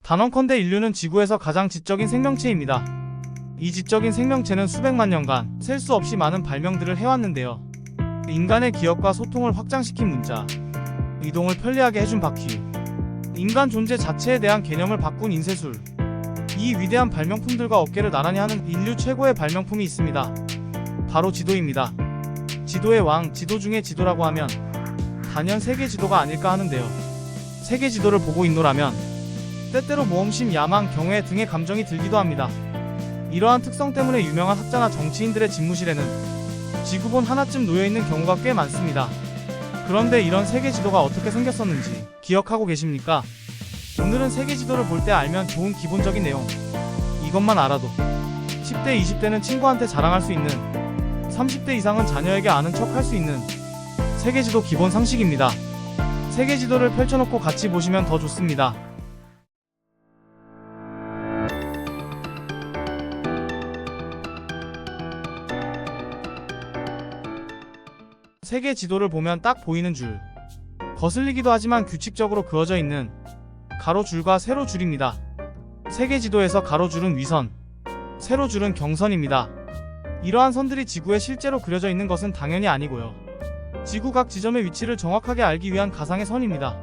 단언컨대 인류는 지구에서 가장 지적인 생명체입니다. 이 지적인 생명체는 수백만 년간 셀 수 없이 많은 발명들을 해왔는데요. 인간의 기억과 소통을 확장시킨 문자, 이동을 편리하게 해준 바퀴, 인간 존재 자체에 대한 개념을 바꾼 인쇄술, 이 위대한 발명품들과 어깨를 나란히 하는 인류 최고의 발명품이 있습니다. 바로 지도입니다. 지도의 왕, 지도 중의 지도라고 하면 단연 세계 지도가 아닐까 하는데요. 세계 지도를 보고 있노라면 때때로 모험심, 야망, 경외 등의 감정이 들기도 합니다. 이러한 특성 때문에 유명한 학자나 정치인들의 집무실에는 지구본 하나쯤 놓여있는 경우가 꽤 많습니다. 그런데 이런 세계 지도가 어떻게 생겼었는지 기억하고 계십니까? 오늘은 세계 지도를 볼 때 알면 좋은 기본적인 내용, 이것만 알아도 10대, 20대는 친구한테 자랑할 수 있는, 30대 이상은 자녀에게 아는 척 할 수 있는 세계 지도 기본 상식입니다. 세계 지도를 펼쳐놓고 같이 보시면 더 좋습니다. 세계 지도를 보면 딱 보이는 줄, 거슬리기도 하지만 규칙적으로 그어져 있는 가로줄과 세로줄입니다. 세계 지도에서 가로줄은 위선, 세로줄은 경선입니다. 이러한 선들이 지구에 실제로 그려져 있는 것은 당연히 아니고요. 지구 각 지점의 위치를 정확하게 알기 위한 가상의 선입니다.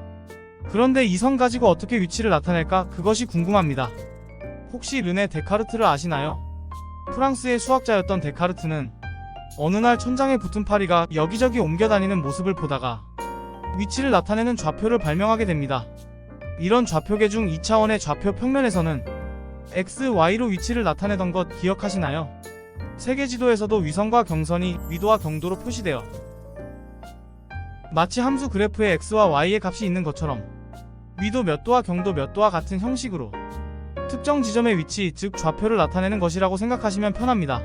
그런데 이 선 가지고 어떻게 위치를 나타낼까? 그것이 궁금합니다. 혹시 르네 데카르트를 아시나요? 프랑스의 수학자였던 데카르트는 어느 날 천장에 붙은 파리가 여기저기 옮겨다니는 모습을 보다가 위치를 나타내는 좌표를 발명하게 됩니다. 이런 좌표계 중 2차원의 좌표 평면에서는 X, Y로 위치를 나타내던 것 기억하시나요? 세계 지도에서도 위선과 경선이 위도와 경도로 표시되어 마치 함수 그래프에 X와 Y의 값이 있는 것처럼 위도 몇 도와 경도 몇 도와 같은 형식으로 특정 지점의 위치, 즉 좌표를 나타내는 것이라고 생각하시면 편합니다.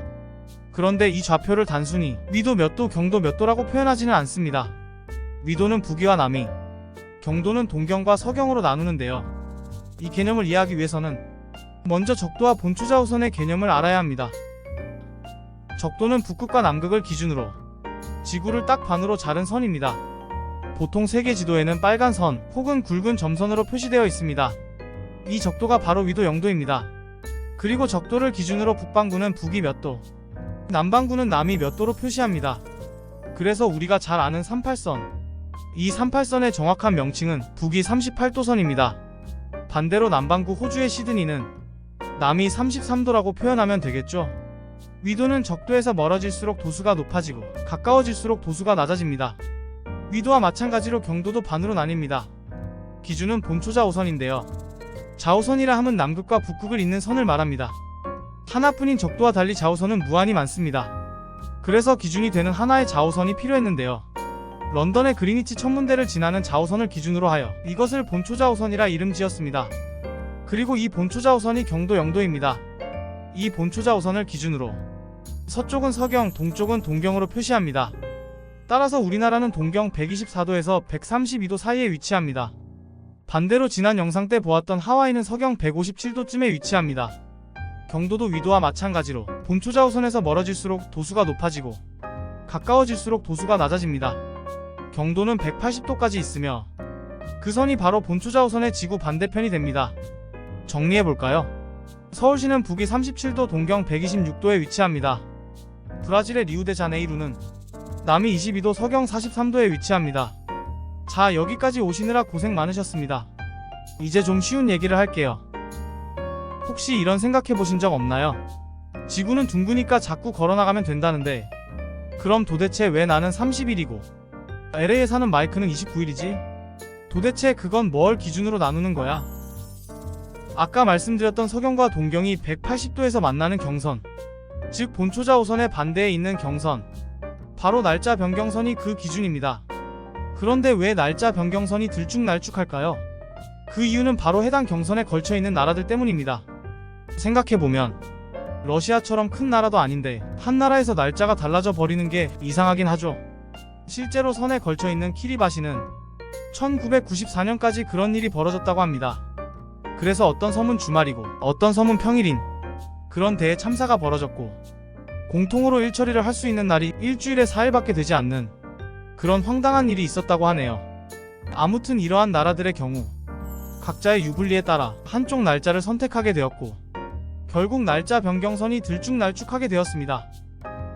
그런데 이 좌표를 단순히 위도 몇 도, 경도 몇 도라고 표현하지는 않습니다. 위도는 북위와 남위, 경도는 동경과 서경으로 나누는데요. 이 개념을 이해하기 위해서는 먼저 적도와 본초자우선의 개념을 알아야 합니다. 적도는 북극과 남극을 기준으로 지구를 딱 반으로 자른 선입니다. 보통 세계 지도에는 빨간 선 혹은 굵은 점선으로 표시되어 있습니다. 이 적도가 바로 위도 0도입니다. 그리고 적도를 기준으로 북반구는 북위 몇 도, 남반구는 남위 몇 도로 표시합니다. 그래서 우리가 잘 아는 38선, 이 38선의 정확한 명칭은 북위 38도선입니다. 반대로 남반구 호주의 시드니는 남위 33도라고 표현하면 되겠죠. 위도는 적도에서 멀어질수록 도수가 높아지고 가까워질수록 도수가 낮아집니다. 위도와 마찬가지로 경도도 반으로 나뉩니다. 기준은 본초자우선인데요. 자우선이라 함은 남극과 북극을 잇는 선을 말합니다. 하나뿐인 적도와 달리 자우선은 무한히 많습니다. 그래서 기준이 되는 하나의 자우선이 필요했는데요. 런던의 그리니치 천문대를 지나는 자우선을 기준으로 하여 이것을 본초자우선이라 이름 지었습니다. 그리고 이 본초자우선이 경도 0도입니다. 이 본초자우선을 기준으로 서쪽은 서경, 동쪽은 동경으로 표시합니다. 따라서 우리나라는 동경 124도에서 132도 사이에 위치합니다. 반대로 지난 영상 때 보았던 하와이는 서경 157도쯤에 위치합니다. 경도도 위도와 마찬가지로 본초자우선에서 멀어질수록 도수가 높아지고 가까워질수록 도수가 낮아집니다. 경도는 180도까지 있으며 그 선이 바로 본초자우선의 지구 반대편이 됩니다. 정리해볼까요? 서울시는 북위 37도, 동경 126도에 위치합니다. 브라질의 리우데자네이루는 남위 22도, 서경 43도에 위치합니다. 자, 여기까지 오시느라 고생 많으셨습니다. 이제 좀 쉬운 얘기를 할게요. 혹시 이런 생각해보신 적 없나요? 지구는 둥그니까 자꾸 걸어나가면 된다는데 그럼 도대체 왜 나는 30일이고 LA에 사는 마이크는 29일이지? 도대체 그건 뭘 기준으로 나누는 거야? 아까 말씀드렸던 서경과 동경이 180도에서 만나는 경선, 즉 본초자우선의 반대에 있는 경선, 바로 날짜 변경선이 그 기준입니다. 그런데 왜 날짜 변경선이 들쭉날쭉할까요? 그 이유는 바로 해당 경선에 걸쳐있는 나라들 때문입니다. 생각해보면 러시아처럼 큰 나라도 아닌데 한 나라에서 날짜가 달라져 버리는 게 이상하긴 하죠. 실제로 선에 걸쳐있는 키리바시는 1994년까지 그런 일이 벌어졌다고 합니다. 그래서 어떤 섬은 주말이고 어떤 섬은 평일인 그런 대회 참사가 벌어졌고 공통으로 일처리를 할 수 있는 날이 일주일에 4일밖에 되지 않는 그런 황당한 일이 있었다고 하네요. 아무튼 이러한 나라들의 경우 각자의 유불리에 따라 한쪽 날짜를 선택하게 되었고 결국 날짜 변경선이 들쭉날쭉하게 되었습니다.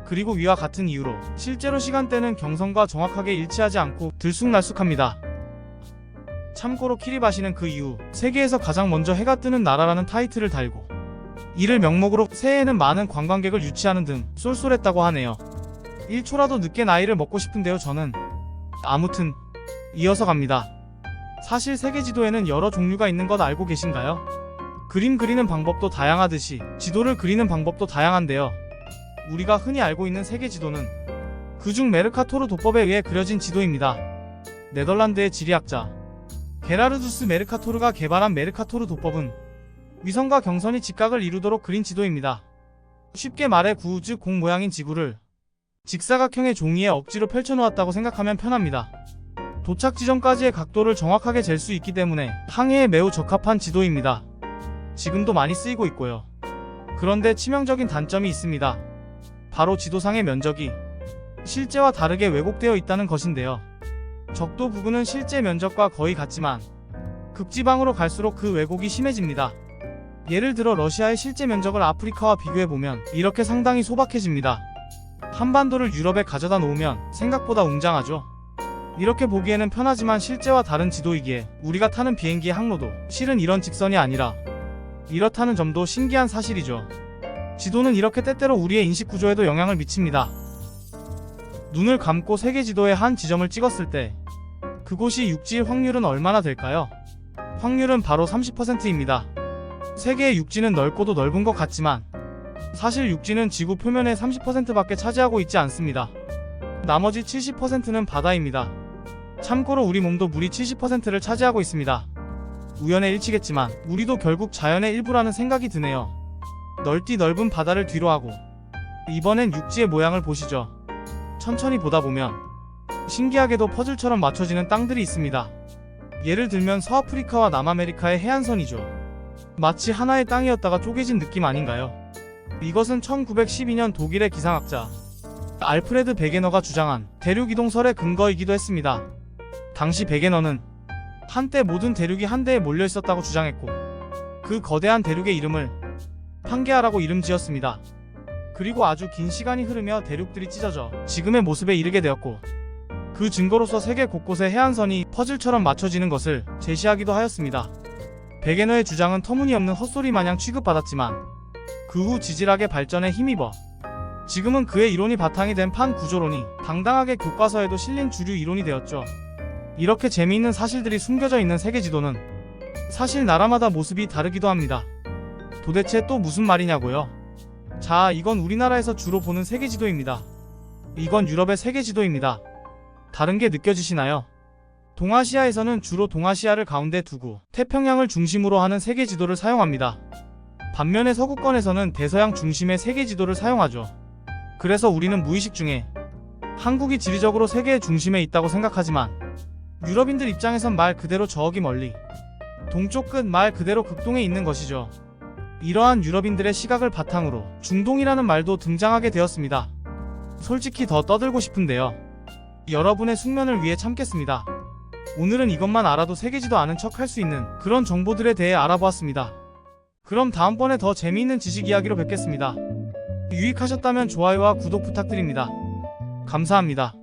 그리고 위와 같은 이유로 실제로 시간대는 경선과 정확하게 일치하지 않고 들쑥날쑥합니다. 참고로 키리바시는 그 이후 세계에서 가장 먼저 해가 뜨는 나라라는 타이틀을 달고 이를 명목으로 새해에는 많은 관광객을 유치하는 등 쏠쏠했다고 하네요. 1초라도 늦게 나이를 먹고 싶은데요 저는. 아무튼 이어서 갑니다. 사실 세계 지도에는 여러 종류가 있는 것 알고 계신가요? 그림 그리는 방법도 다양하듯이 지도를 그리는 방법도 다양한데요. 우리가 흔히 알고 있는 세계 지도는 그중 메르카토르 도법에 의해 그려진 지도입니다. 네덜란드의 지리학자 게라르두스 메르카토르가 개발한 메르카토르 도법은 위성과 경선이 직각을 이루도록 그린 지도입니다. 쉽게 말해 구, 즉 공 모양인 지구를 직사각형의 종이에 억지로 펼쳐놓았다고 생각하면 편합니다. 도착 지점까지의 각도를 정확하게 잴 수 있기 때문에 항해에 매우 적합한 지도입니다. 지금도 많이 쓰이고 있고요. 그런데 치명적인 단점이 있습니다. 바로 지도상의 면적이 실제와 다르게 왜곡되어 있다는 것인데요. 적도 부근은 실제 면적과 거의 같지만 극지방으로 갈수록 그 왜곡이 심해집니다. 예를 들어 러시아의 실제 면적을 아프리카와 비교해보면 이렇게 상당히 소박해집니다. 한반도를 유럽에 가져다 놓으면 생각보다 웅장하죠. 이렇게 보기에는 편하지만 실제와 다른 지도이기에 우리가 타는 비행기의 항로도 실은 이런 직선이 아니라 이렇다는 점도 신기한 사실이죠. 지도는 이렇게 때때로 우리의 인식 구조에도 영향을 미칩니다. 눈을 감고 세계 지도의 한 지점을 찍었을 때 그곳이 육지일 확률은 얼마나 될까요? 확률은 바로 30%입니다. 세계의 육지는 넓고도 넓은 것 같지만 사실 육지는 지구 표면의 30%밖에 차지하고 있지 않습니다. 나머지 70%는 바다입니다. 참고로 우리 몸도 물이 70%를 차지하고 있습니다. 우연의 일치겠지만 우리도 결국 자연의 일부라는 생각이 드네요. 넓디 넓은 바다를 뒤로하고 이번엔 육지의 모양을 보시죠. 천천히 보다 보면 신기하게도 퍼즐처럼 맞춰지는 땅들이 있습니다. 예를 들면 서아프리카와 남아메리카의 해안선이죠. 마치 하나의 땅이었다가 쪼개진 느낌 아닌가요? 이것은 1912년 독일의 기상학자 알프레드 베게너가 주장한 대륙이동설의 근거이기도 했습니다. 당시 베게너는 한때 모든 대륙이 한데에 몰려 있었다고 주장했고 그 거대한 대륙의 이름을 판게아라고 이름 지었습니다. 그리고 아주 긴 시간이 흐르며 대륙들이 찢어져 지금의 모습에 이르게 되었고 그 증거로서 세계 곳곳의 해안선이 퍼즐처럼 맞춰지는 것을 제시하기도 하였습니다. 베게너의 주장은 터무니없는 헛소리 마냥 취급받았지만 그 후 지질학의 발전에 힘입어 지금은 그의 이론이 바탕이 된 판 구조론이 당당하게 교과서에도 실린 주류 이론이 되었죠. 이렇게 재미있는 사실들이 숨겨져 있는 세계 지도는 사실 나라마다 모습이 다르기도 합니다. 도대체 또 무슨 말이냐고요? 자, 이건 우리나라에서 주로 보는 세계 지도입니다. 이건 유럽의 세계 지도입니다. 다른 게 느껴지시나요? 동아시아에서는 주로 동아시아를 가운데 두고 태평양을 중심으로 하는 세계 지도를 사용합니다. 반면에 서구권에서는 대서양 중심의 세계 지도를 사용하죠. 그래서 우리는 무의식 중에 한국이 지리적으로 세계의 중심에 있다고 생각하지만 유럽인들 입장에선 말 그대로 저기 멀리 동쪽 끝 말 그대로 극동에 있는 것이죠. 이러한 유럽인들의 시각을 바탕으로 중동이라는 말도 등장하게 되었습니다. 솔직히 더 떠들고 싶은데요. 여러분의 숙면을 위해 참겠습니다. 오늘은 이것만 알아도 세계지도 아는 척 할 수 있는 그런 정보들에 대해 알아보았습니다. 그럼 다음번에 더 재미있는 지식 이야기로 뵙겠습니다. 유익하셨다면 좋아요와 구독 부탁드립니다. 감사합니다.